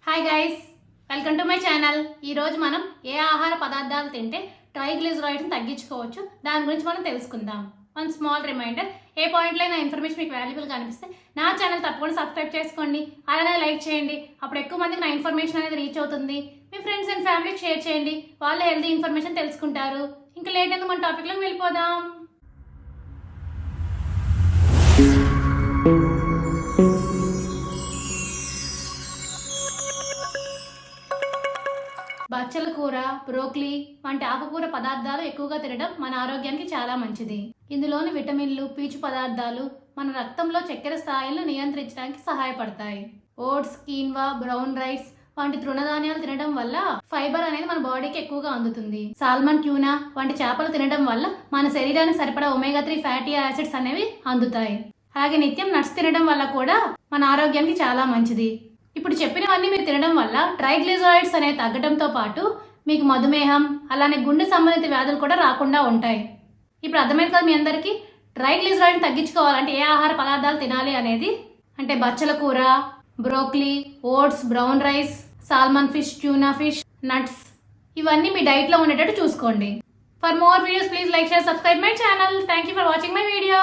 Hi guys, welcome to my channel. ఈరోజు మనం ఏ ఆహార పదార్థాలు తింటే ట్రైగ్లిజరాయిడ్స్ని తగ్గించుకోవచ్చు దాని గురించి మనం తెలుసుకుందాం. వన్ స్మాల్ రిమైండర్, ఏ పాయింట్లో నా ఇన్ఫర్మేషన్ మీకు వాల్యుబుల్గా అనిపిస్తే నా ఛానల్ తప్పకుండా సబ్స్క్రైబ్ చేసుకోండి, అలానే లైక్ చేయండి. అప్పుడు ఎక్కువ మందికి నా ఇన్ఫర్మేషన్ అనేది రీచ్ అవుతుంది. మీ ఫ్రెండ్స్ అండ్ ఫ్యామిలీకి షేర్ చేయండి, వాళ్ళ హెల్తీ ఇన్ఫర్మేషన్ తెలుసుకుంటారు. ఇంకా లేట్ ఎందుకు మన టాపిక్లోకి వెళ్ళిపోదాం. బచ్చల కూర, బ్రోక్లీ వంటి ఆకుకూర పదార్థాలు ఎక్కువగా తినడం మన ఆరోగ్యానికి చాలా మంచిది. ఇందులోని విటమిన్లు, పీచు పదార్థాలు మన రక్తంలో చక్కెర స్థాయిలను నియంత్రించడానికి సహాయపడతాయి. ఓట్స్, కీన్వా, బ్రౌన్ రైస్ వంటి తృణధాన్యాలు తినడం వల్ల ఫైబర్ అనేది మన బాడీకి ఎక్కువగా అందుతుంది. సాల్మన్, ట్యూనా వంటి చేపలు తినడం వల్ల మన శరీరానికి సరిపడా ఒమేగా 3 ఫ్యాటీ యాసిడ్స్ అనేవి అందుతాయి. అలాగే నిత్యం నట్స్ తినడం వల్ల కూడా మన ఆరోగ్యానికి చాలా మంచిది. ఇప్పుడు చెప్పినవన్నీ మీరు తినడం వల్ల ట్రైగ్లిజరాయిడ్స్ అనేవి తగ్గడంతో పాటు మీకు మధుమేహం, అలానే గుండె సంబంధిత వ్యాధులు కూడా రాకుండా ఉంటాయి. ఇప్పుడు అర్థమైంది కదా మీ అందరికీ ట్రైగ్లిజరాయిడ్ తగ్గించుకోవాలంటే ఏ ఆహార పదార్థాలు తినాలి అనేది. అంటే బచ్చల కూర, broccoli, oats, brown rice, salmon fish, tuna fish, nuts ఇవన్నీ మీ డైట్లో ఉండేటట్టు చూసుకోండి. For more videos please like, share, subscribe my channel. Thank you for watching my video.